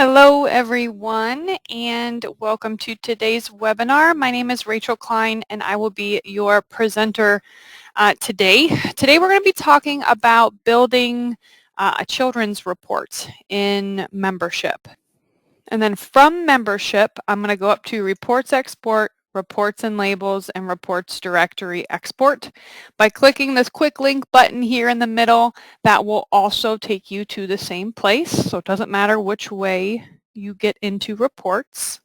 Hello everyone and welcome to today's webinar. My name is Rachel Klein and I will be your presenter today. Today we're going to be talking about building a children's report in membership. And then from membership, I'm going to go up to Reports Export, Reports and Labels, and Reports Directory Export. By clicking this quick link button here in the middle, that will also take you to the same place. So it doesn't matter which way you get into reports.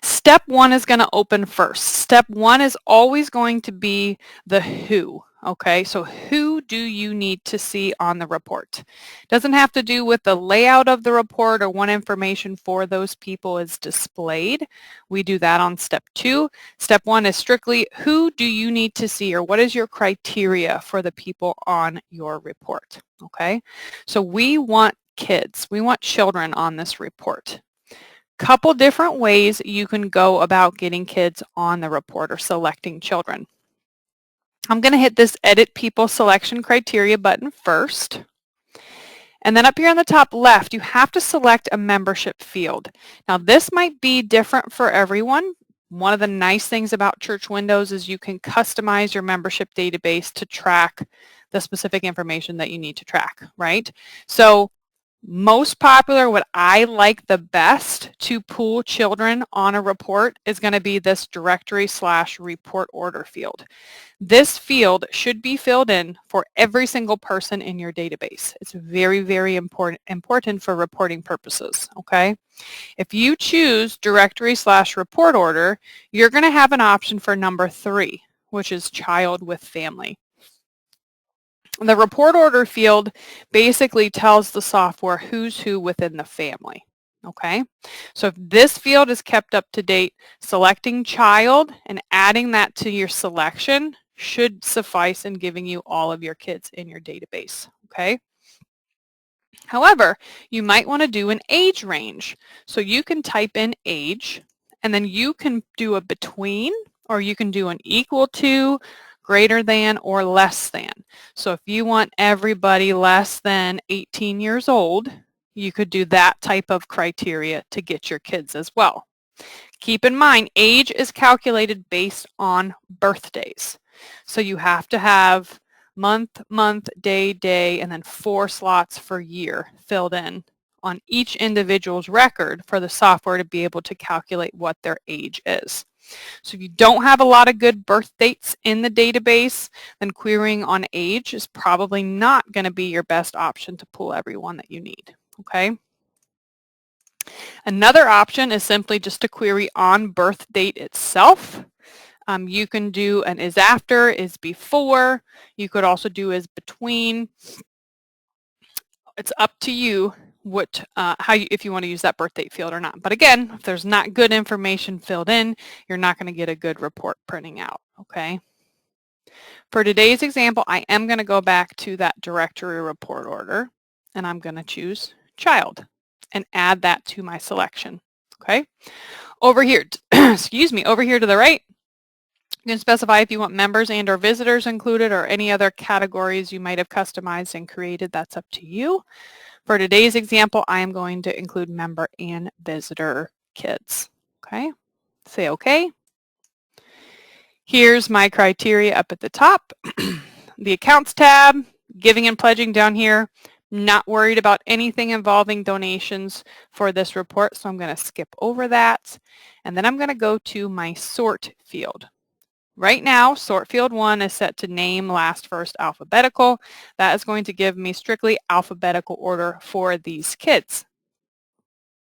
Step one is going to open first. Step one is always going to be the who. Okay, so who do you need to see on the report? Doesn't have to do with the layout of the report or what information for those people is displayed. We do that on step two. Step one is strictly who do you need to see, or what is your criteria for the people on your report? Okay, so we want kids, we want children on this report. Couple different ways you can go about getting kids on the report or selecting children. I'm going to hit this Edit People Selection Criteria button first. And then up here on the top left, you have to select a membership field. Now this might be different for everyone. One of the nice things about Church Windows is you can customize your membership database to track the specific information that you need to track, right? So most popular, what I like the best to pull children on a report is going to be this directory/report order field. This field should be filled in for every single person in your database. It's very, very important for reporting purposes, okay? If you choose directory/report order, you're going to have an option for number 3, which is child with family. The report order field basically tells the software who's who within the family. Okay, so if this field is kept up to date, selecting child and adding that to your selection should suffice in giving you all of your kids in your database. Okay. However, you might want to do an age range. So you can type in age and then you can do a between, or you can do an equal to, greater than, or less than. So if you want everybody less than 18 years old, you could do that type of criteria to get your kids as well. Keep in mind, age is calculated based on birthdays. So you have to have month, day, and then 4 slots for year filled in on each individual's record for the software to be able to calculate what their age is. So if you don't have a lot of good birth dates in the database, then querying on age is probably not going to be your best option to pull everyone that you need. Okay. Another option is simply just to query on birth date itself. You can do an is after, is before. You could also do is between. It's up to you if you want to use that birth date field or not. But again, if there's not good information filled in, you're not going to get a good report printing out. Okay. For today's example, I am going to go back to that directory report order, and I'm going to choose child and add that to my selection. Okay. Over here, excuse me, over here to the right, you can specify if you want members and or visitors included or any other categories you might have customized and created. That's up to you. For today's example, I am going to include member and visitor kids. Okay. Say okay. Here's my criteria up at the top. The accounts tab, giving and pledging down here. Not worried about anything involving donations for this report, so I'm going to skip over that. And then I'm going to go to my sort field. Right now, sort field 1 is set to name, last, first, alphabetical. That is going to give me strictly alphabetical order for these kids.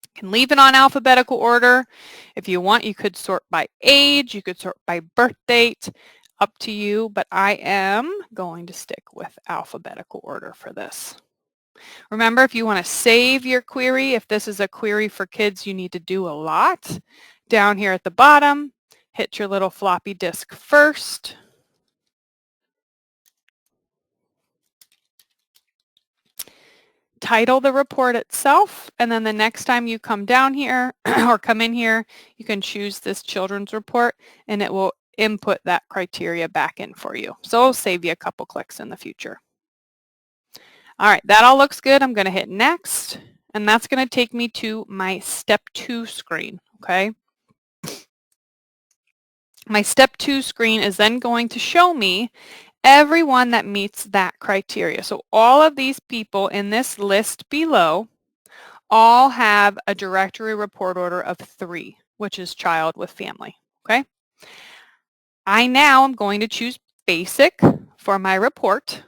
You can leave it on alphabetical order. If you want, you could sort by age, you could sort by birth date, up to you, but I am going to stick with alphabetical order for this. Remember, if you want to save your query, if this is a query for kids you need to do a lot, down here at the bottom, hit your little floppy disk first. Title the report itself, and then the next time you come down here or come in here, you can choose this children's report and it will input that criteria back in for you. So it'll save you a couple clicks in the future. All right, that all looks good. I'm going to hit next, and that's going to take me to my step 2 screen, okay? My step 2 screen is then going to show me everyone that meets that criteria. So all of these people in this list below all have a directory report order of 3, which is child with family, okay? I now am going to choose basic for my report,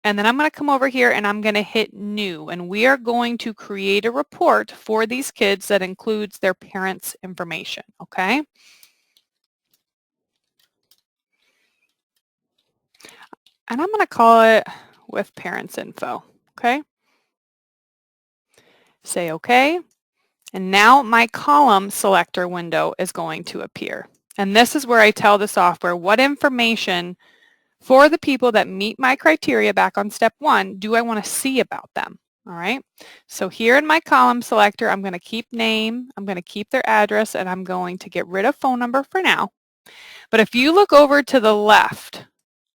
and then I'm going to come over here and I'm going to hit new, and we are going to create a report for these kids that includes their parents' information, okay? And I'm going to call it with parents info, okay? Say okay. And now my column selector window is going to appear. And this is where I tell the software what information for the people that meet my criteria back on step 1 do I want to see about them. All right. So here in my column selector, I'm going to keep name, I'm going to keep their address, and I'm going to get rid of phone number for now. But if you look over to the left,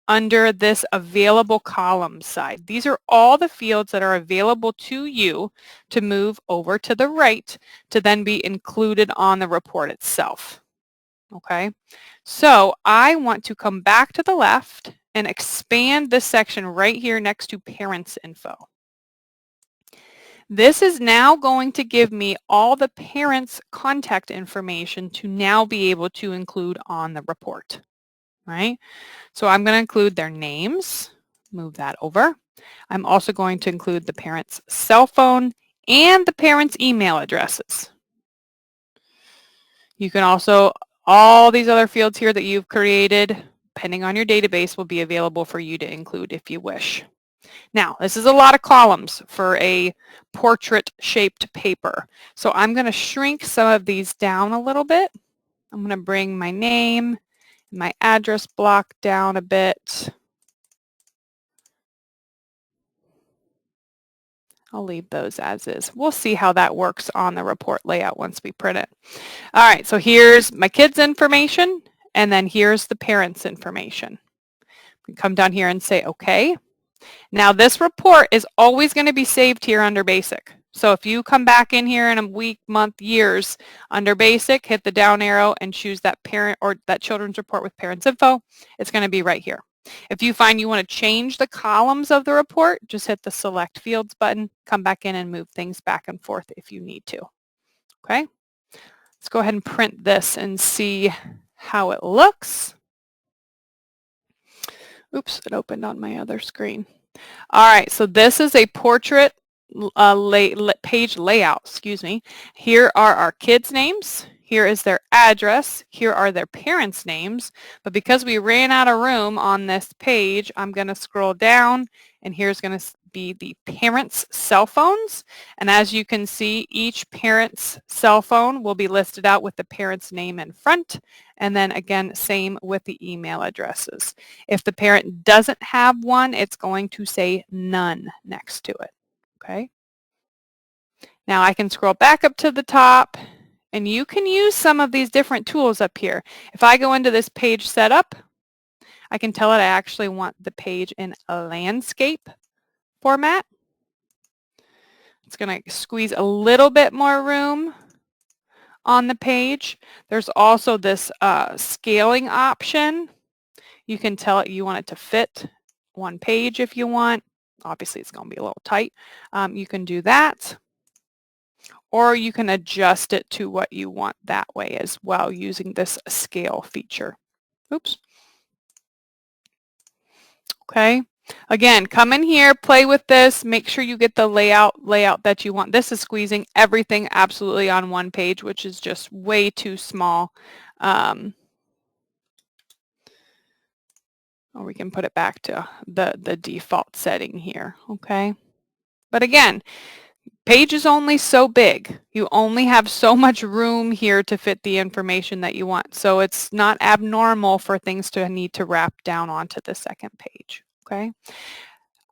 under this available columns side, these are all the fields that are available to you to move over to the right to then be included on the report itself. Okay, so I want to come back to the left and expand this section right here next to parents info. This is now going to give me all the parents' contact information to now be able to include on the report. Right? So I'm going to include their names, move that over. I'm also going to include the parent's cell phone and the parent's email addresses. You can also, all these other fields here that you've created, depending on your database, will be available for you to include if you wish. Now, this is a lot of columns for a portrait-shaped paper. So I'm going to shrink some of these down a little bit. I'm going to bring my name, my address block down a bit. I'll leave those as is. We'll see how that works on the report layout once we print it. All right, so here's my kids' information, and then here's the parents' information. We come down here and say OK. Now this report is always going to be saved here under basic. So if you come back in here in a week, month, years, under basic, hit the down arrow and choose that parent or that children's report with parents info, it's going to be right here. If you find you want to change the columns of the report, just hit the select fields button, come back in and move things back and forth if you need to. Okay, let's go ahead and print this and see how it looks. Oops, it opened on my other screen. All right, so this is a portrait page layout, excuse me. Here are our kids' names. Here is their address. Here are their parents' names. But because we ran out of room on this page, I'm going to scroll down, and here's going to be the parents' cell phones. And as you can see, each parent's cell phone will be listed out with the parent's name in front. And then again, same with the email addresses. If the parent doesn't have one, it's going to say none next to it. Okay. Now I can scroll back up to the top, and you can use some of these different tools up here. If I go into this page setup, I can tell it I actually want the page in a landscape format. It's going to squeeze a little bit more room on the page. There's also this scaling option. You can tell it you want it to fit one page if you want. Obviously, it's going to be a little tight. You can do that. Or you can adjust it to what you want that way as well using this scale feature. Oops. Okay. Again, come in here, play with this, make sure you get the layout that you want. This is squeezing everything absolutely on one page, which is just way too small. Or we can put it back to the default setting here, okay? But again, page is only so big. You only have so much room here to fit the information that you want. So it's not abnormal for things to need to wrap down onto the second page, okay?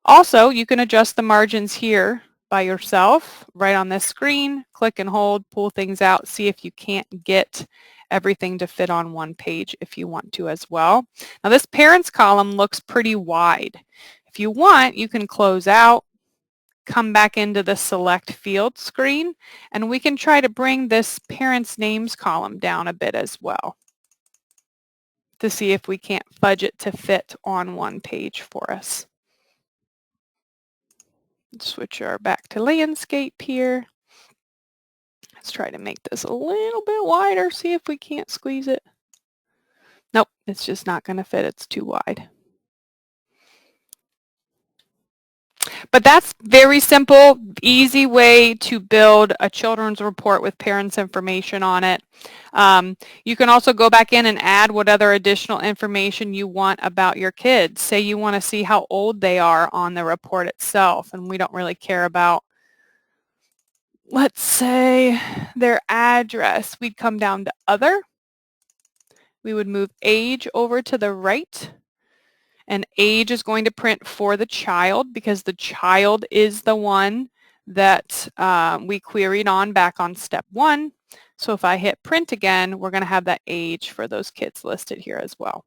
Also, you can adjust the margins here by yourself right on this screen. Click and hold, pull things out, see if you can't get everything to fit on one page if you want to as well. Now this parents column looks pretty wide. If you want, you can close out, come back into the select field screen, and we can try to bring this parents' names column down a bit as well to see if we can't fudge it to fit on one page for us. Switch our back to landscape here. Let's try to make this a little bit wider, see if we can't squeeze it. Nope, it's just not going to fit. It's too wide. But that's very simple, easy way to build a children's report with parents' information on it. You can also go back in and add what other additional information you want about your kids. Say you want to see how old they are on the report itself, and we don't really care about, let's say, their address. We'd come down to Other. We would move Age over to the right. And age is going to print for the child because the child is the one that we queried on back on step 1. So if I hit print again, we're going to have that age for those kids listed here as well.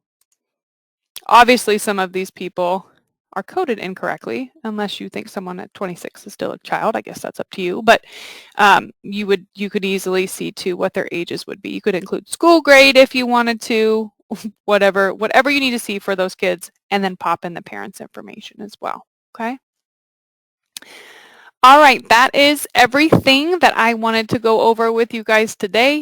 Obviously, some of these people are coded incorrectly, unless you think someone at 26 is still a child. I guess that's up to you. But you could easily see too what their ages would be. You could include school grade if you wanted to. Whatever you need to see for those kids, and then pop in the parents' information as well. Okay. All right, that is everything that I wanted to go over with you guys today.